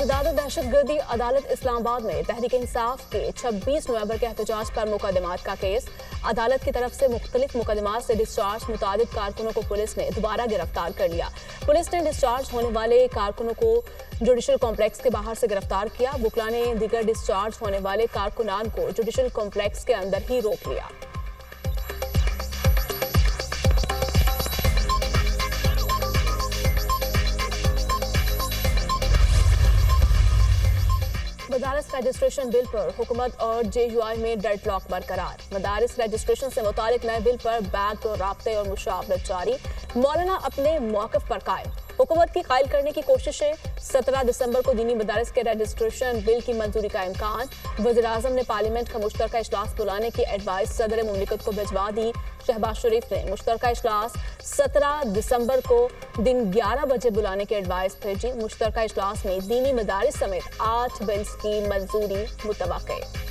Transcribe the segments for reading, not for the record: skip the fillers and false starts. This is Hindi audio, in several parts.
इंसदाद दहशतगर्दी अदालत इस्लामाबाद में तहरीक इंसाफ के 26 नवंबर के एहतजाज पर मुकदमात का केस। अदालत की तरफ से मुख्तलिफ मुकदमात से डिस्चार्ज मुतादिद कारकुनों को पुलिस ने दोबारा गिरफ्तार कर लिया। पुलिस ने डिस्चार्ज होने वाले कारकुनों को जुडिशल कॉम्प्लेक्स के बाहर से गिरफ्तार किया। वुकला ने दीगर डिस्चार्ज होने वाले कारकुनान को जुडिशल कॉम्प्लेक्स के अंदर ही रोक लिया। मदारिस रजिस्ट्रेशन बिल पर हुकूमत और JUI में डेडलॉक बरकरार। मदारिस रजिस्ट्रेशन से मुतालिक नए बिल पर बैकडोर राब्ते और मुशावरत जारी। मौलाना अपने मौक़िफ़ पर कायम। हुकूमत की कायल करने की कोशिशें। 17 दिसंबर को दीनी मदारिस के रजिस्ट्रेशन बिल की मंजूरी का इम्कान। वज़ीर-ए-आज़म ने पार्लियामेंट का मुश्तरका इजलास बुलाने की एडवाइस सदर मुमलिकत को भिजवा दी। शहबाज शरीफ ने मुश्तरका इजलास 17 दिसंबर को दिन 11 बजे बुलाने की एडवाइस भेजी। मुश्तरका इजलास में दीनी मदारिस समेत 8 बिल्स की मंजूरी मुतवक्के।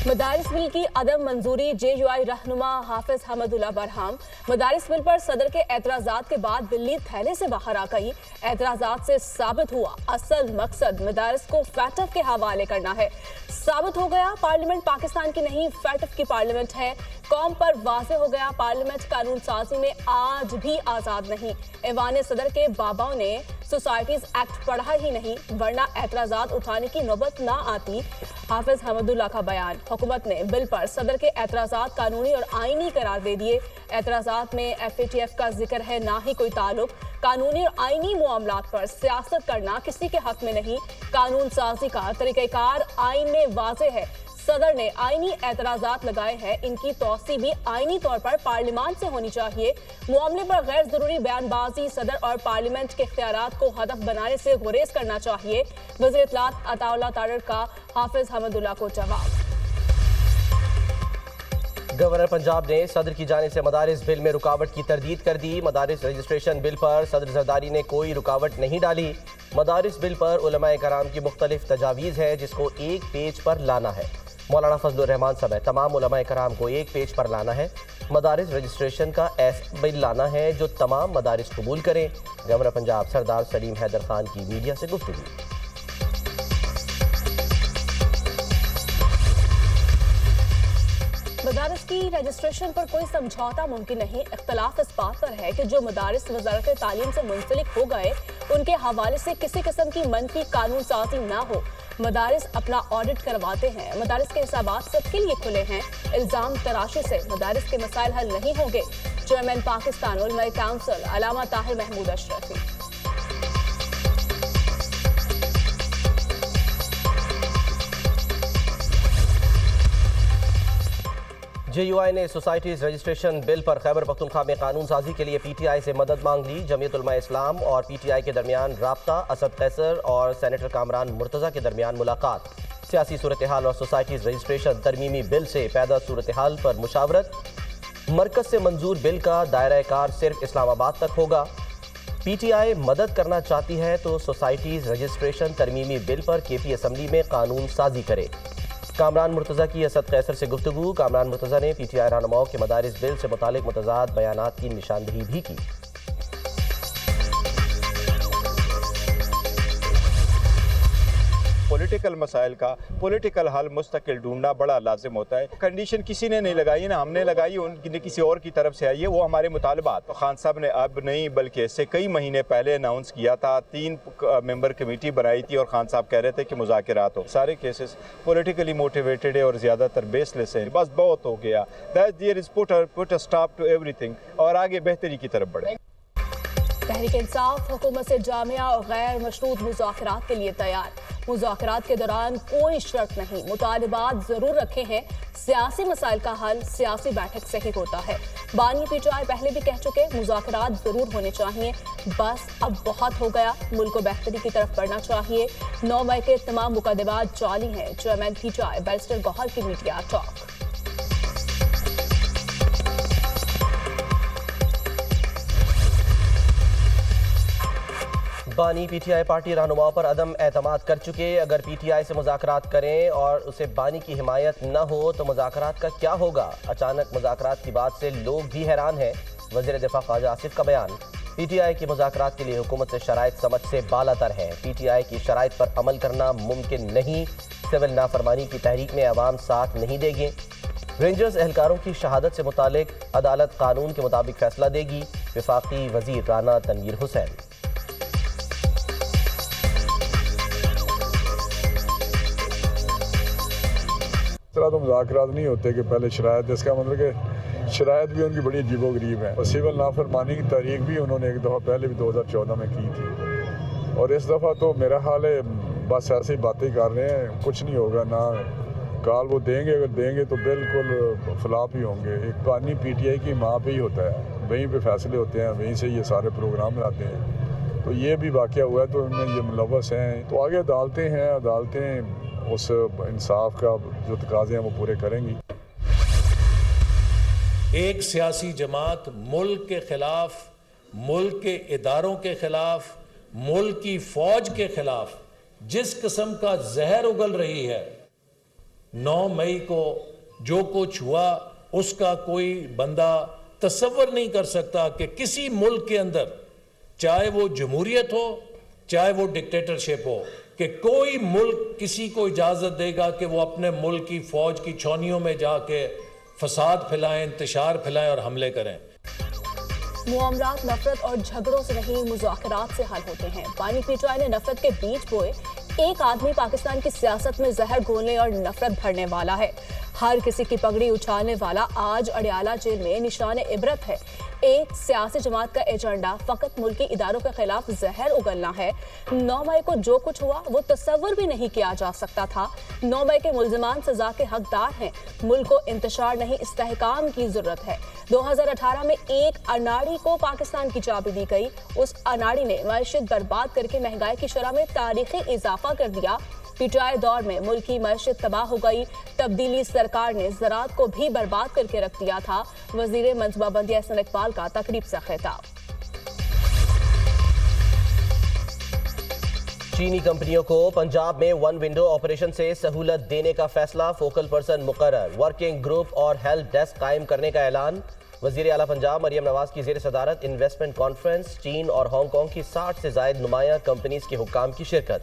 मदारिस बिल की अदम मंजूरी। JUI रहनुमा हाफिज हमदुल्लाह बरहम। मदारिस बिल पर सदर के एतराजात के बाद बिल्ली थैले से बाहर आ गई। एतराजात से साबित हुआ असल मकसद मदारिस को फैटफ के हवाले करना है। साबित हो गया पार्लियामेंट पाकिस्तान की नहीं फैटफ की पार्लियामेंट है। कौम पर वाज़े हो गया पार्लियामेंट कानून साजी में आज भी आज़ाद नहीं। ऐवान सदर के बाबाओं ने सोसाइटीज एक्ट पढ़ा ही नहीं वरना एतराजात उठाने की नौबत ना आती। हाफिज हमदुल्लाह का बयान। हुकूमत ने बिल पर सदर के एतराजात कानूनी और आईनी करार दे दिए। एतराजात में FATF का जिक्र है ना ही कोई ताल्लुक। कानूनी और आईनी मामलात पर सियासत करना किसी के हक में नहीं। कानून साजी का तरीक़ाकार आईन में वाज़े है। सदर ने आईनी एतराजात लगाए हैं, इनकी तौसी भी आईनी तौर पर पार्लियामेंट से होनी चाहिए। मामले पर गैर जरूरी बयानबाजी सदर और पार्लियामेंट के इख्तियारात को हदफ बनाने से गुरेज करना चाहिए। वज़ीर इत्तलात अताउल्लाह तारड़ का हाफिज हमदुल्लाह को जवाब। गवर्नर पंजाब ने सदर की जानिब से मदारिस बिल में रुकावट की तरदीद कर दी। मदारिस रजिस्ट्रेशन बिल पर सदर जरदारी ने कोई रुकावट नहीं डाली। मदारिस बिल पर उलमाए कराम की मुख्तलिफ तजावीज़ है जिसको एक पेज पर लाना है। मौलाना फजलुर रहमान समेत तमाम उलमाए कराम को एक पेज पर लाना है। मदारिस रजिस्ट्रेशन का ऐसा बिल लाना है जो तमाम मदारिस कबूल करें। गवर्नर पंजाब सरदार सलीम हैदर खान की मीडिया से गुफ्तगू। मदारिस की रजिस्ट्रेशन पर कोई समझौता मुमकिन नहीं। इख्तलाफ इस बात पर है कि जो मदारिस वज़ारत तालीम से मुंसलिक हो गए उनके हवाले से किसी किस्म की मनफी कानून साजी ना हो। मदारिस अपना ऑडिट करवाते हैं। मदारिस के हिसाबात सबके लिए खुले हैं। इल्ज़ाम तराशी से मदारिस के मसाइल हल नहीं होंगे। चेयरमैन पाकिस्तान उलमाए काउंसिल अलामा ताहिर महमूद अशरफी। JUI ने सोसाइटीज रजिस्ट्रेशन बिल पर खैबर पख्तूनख्वा में कानून साजी के लिए PTI से मदद मांग ली। जमीयत उलमा इस्लाम और PTI के दरमियान राब्ता। असद कैसर और सेनेटर कामरान मुर्तज़ा के दरमियान मुलाकात। सियासी सूरत हाल और सोसाइटीज रजिस्ट्रेशन तरमीमी बिल से पैदा सूरत हाल पर मुशावरत। मरकज से मंजूर बिल का दायरा कार सिर्फ इस्लामाबाद तक होगा। PTI मदद करना चाहती है तो सोसाइटीज रजिस्ट्रेशन तरमीमी बिल पर KP असम्बली में कानून साजी करे। कामरान मुर्तज़ा की असद कैसर से गुफ्तगू। कामरान मुर्तज़ा ने PTI रहनुमाओं के मदारिस बिल से मुतालिक मुतज़ाद बयानात की निशानदही भी की। पॉलिटिकल मसाइल का पॉलिटिकल हल मुस्तकिल ढूंढना बड़ा लाजिम होता है। कंडीशन किसी ने नहीं लगाई ना हमने लगाई, उनकी किसी और की तरफ से आई है। वो हमारे मुतालबात तो खान साहब ने अब नहीं बल्कि इससे कई महीने पहले अनाउंस किया था। 3 मेंबर कमेटी बनाई थी और खान साहब कह रहे थे कि मुज़ाकिरात हो। सारे केसेस पॉलिटिकली मोटिवेटेड है और ज़्यादातर बेसलेस है। बस बहुत हो गया। That there is put a stop to everything और आगे बेहतरी की तरफ बढ़े। तहरीक इंसाफ हुकूमत से जामिया और गैर मशरूत मुज़ाकरात के लिए तैयार। मुज़ाकरात के दौरान कोई शर्त नहीं, मुतालिबात जरूर रखे हैं। सियासी मसाइल का हल सियासी बैठक से ही होता है। बानी PTI पहले भी कह चुके मुज़ाकरात जरूर होने चाहिए। बस अब बहुत हो गया। मुल्क को बेहतरी की तरफ बढ़ना चाहिए। 9 मई के तमाम मुकदमात जाली हैं। चेयरमैन PTI बैरिस्टर गौहर की मीडिया टॉक। बानी PTI पार्टी रहनुमाओं पर अदम एतमाद कर चुके। अगर PTI से मुज़ाकरात करें और उसे बानी की हिमायत न हो तो मुज़ाकरात का क्या होगा। अचानक मुज़ाकरात की बात से लोग भी हैरान हैं। वज़ीर दिफा ख्वाजा आसिफ का बयान। PTI की मुज़ाकरात के लिए हुकूमत से शराइत समझ से बालातर हैं। PTI की शराइत पर अमल करना मुमकिन नहीं। सिविल नाफरमानी की तहरीक में अवाम साथ नहीं देगी। रेंजर्स एहलकारों की शहादत से मुतालिक अदालत कानून के मुताबिक फैसला देगी। वफाकी वज़ीर राना तनवीर हुसैन। इस तरह तो मुज़ाकरात नहीं होते कि पहले शराइत, इसका मतलब कि शराइत भी उनकी बड़ी अजीबोगरीब है। और सिविल नाफरमानी की तारीख भी उन्होंने एक दफ़ा पहले भी 2014 में की थी, और इस दफ़ा तो मेरा हाल है बस ऐसे ही बातें कर रहे हैं, कुछ नहीं होगा। ना काल वो देंगे, अगर देंगे तो बिल्कुल फ्लॉप ही होंगे। एक कानूनी PTI की माँ पे ही होता है, वहीं पे फैसले होते हैं, वहीं से ये सारे प्रोग्राम लाते हैं। तो ये भी वाक़या हुआ है तो उनमें ये मुलव्वस हैं, तो आगे अदालतें हैं, अदालतें उस इंसाफ का जो तकाज़े हैं वो पूरे करेंगी। एक सियासी जमात मुल्क के खिलाफ, मुल्क के इदारों के खिलाफ, मुल्क की फौज के खिलाफ जिस किस्म का जहर उगल रही है, 9 मई को जो कुछ हुआ उसका कोई बंदा तसव्वुर नहीं कर सकता कि किसी मुल्क के अंदर, चाहे वो जमहूरियत हो चाहे वो डिक्टेटरशिप हो, कि कोई मुल्क किसी को इजाजत देगा कि वो अपने मुल्क की फौज की छावनियों में जाके फसाद फैलाएं, इंतशार फैलाएं और हमले करें। मुआमलात नफरत और झगड़ों से नहीं, मुज़ाकरात से हल होते हैं। बानी PTI ने नफरत के बीज बोए। एक आदमी पाकिस्तान की सियासत में जहर घोलने और नफरत भरने वाला है। हर किसी की पगड़ी उछालने वाला आज अडियाला जेल में निशाने इबरत है। एक सियासी जमात का एजेंडा फकत मुल्की इदारों के खिलाफ जहर उगलना है। 9 मई को जो कुछ हुआ वो तस्वुर भी नहीं किया जा सकता था। 9 मई के मुल्जिमान सजा के हकदार हैं। मुल्क को इंतशार नहीं, इस्तेहकाम की जरूरत है। 2018 में एक अनाड़ी को पाकिस्तान की चाबी दी गई। उस अनाड़ी ने मईशत बर्बाद करके महंगाई की शरह में तारीखी इजाफा कर दिया। PTI दौर में मुल्क की मईशत तबाह हो गई। तब्दीली सरकार ने ज़राअत को भी बर्बाद करके रख दिया था। वज़ीर मनसूबाबंदी एहसन इकबाल का तकरीब से खिताब। चीनी कंपनियों को पंजाब में वन विंडो ऑपरेशन से सहूलत देने का फैसला। फोकल पर्सन मुकर्रर। वर्किंग ग्रुप और हेल्प डेस्क कायम करने का ऐलान। वज़ीर आला पंजाब मरियम नवाज की ज़ेर सदारत इन्वेस्टमेंट कॉन्फ्रेंस। चीन और हांगकॉन्ग की 60 से ज़ायद नुमाया कंपनीज के हुक्काम की शिरकत।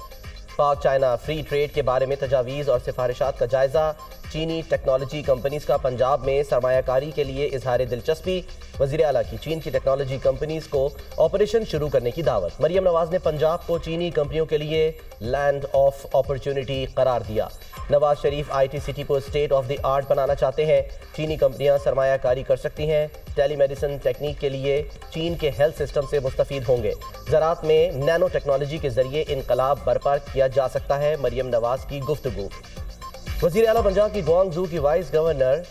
पाक चाइना फ्री ट्रेड के बारे में तजावीज़ और सिफारिशात का जायजा। चीनी टेक्नोलॉजी कंपनीज का पंजाब में सरमायाकारी के लिए इजहार दिलचस्पी। वज़ीर आला की चीन की टेक्नोलॉजी कंपनीज को ऑपरेशन शुरू करने की दावत। मरियम नवाज ने पंजाब को चीनी कंपनियों के लिए लैंड ऑफ अपॉर्चुनिटी करार दिया। नवाज शरीफ IT सिटी को स्टेट ऑफ द आर्ट बनाना चाहते हैं। चीनी कंपनियां सरमायाकारी कर सकती हैं। टेलीमेडिसिन टेक्निक के लिए चीन के हेल्थ सिस्टम से मुस्तफीद होंगे। ज़राअत में नैनो टेक्नोलॉजी के जरिए इनकलाब बर्पा किया जा सकता है। मरियम नवाज की गुफ्तगू। वज़ीर आला पंजाब की गुआंगजू की वाइस गवर्नर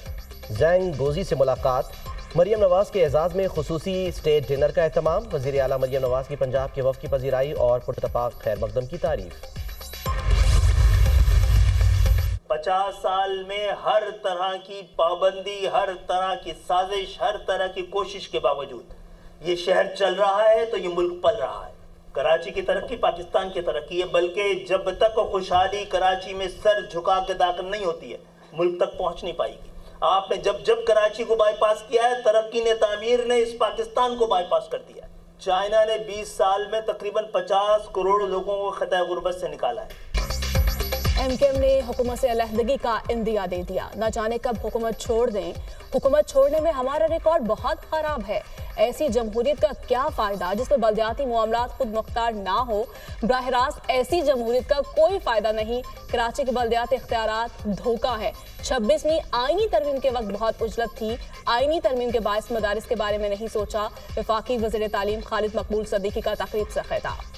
जैंग गोजी से मुलाकात। मरियम नवाज के एजाज़ में खुसूसी स्टेट डिनर का एहतमाम। वज़ीर आला मरियम नवाज की पंजाब के वफ़द की पजीराई और पुरतपाक खैर मकदम की तारीफ। 50 साल में हर तरह की पाबंदी, हर तरह की साजिश, हर तरह की कोशिश के बावजूद ये शहर चल रहा है तो ये मुल्क पल रहा है। कराची की तरक्की पाकिस्तान की तरक्की है, बल्कि जब तक खुशहाली कराची में सर झुका के दाखिल नहीं होती है मुल्क तक पहुंच नहीं पाएगी। आपने जब जब कराची को बाईपास किया है, तरक्की ने, तामीर ने इस पाकिस्तान को बाईपास कर दिया। चाइना ने 20 साल में तकरीबन 50 करोड़ लोगों को खतरे गुर्बत से निकाला है। MKM ने हुकूमत से अलहदगी का इंदिया दे दिया। न जाने कब हुकूमत छोड़ दें। हुकूमत छोड़ने में हमारा रिकॉर्ड बहुत खराब है। ऐसी जमहूरियत का क्या फ़ायदा जिसमें बल्दियाती मामलात खुद मुख्तार ना हो। बराह रास्त ऐसी जमहूरियत का कोई फ़ायदा नहीं। कराची के बल्दियाती इख्तियारात धोखा है। 26वीं आईनी तरमीम के वक्त बहुत उजलत थी। आईनी तरमीम के बायस मदारिस के बारे में नहीं सोचा। वफाकी वज़ीर तालीम खालिद मकबूल सदीकी का तकरीब से खिताब।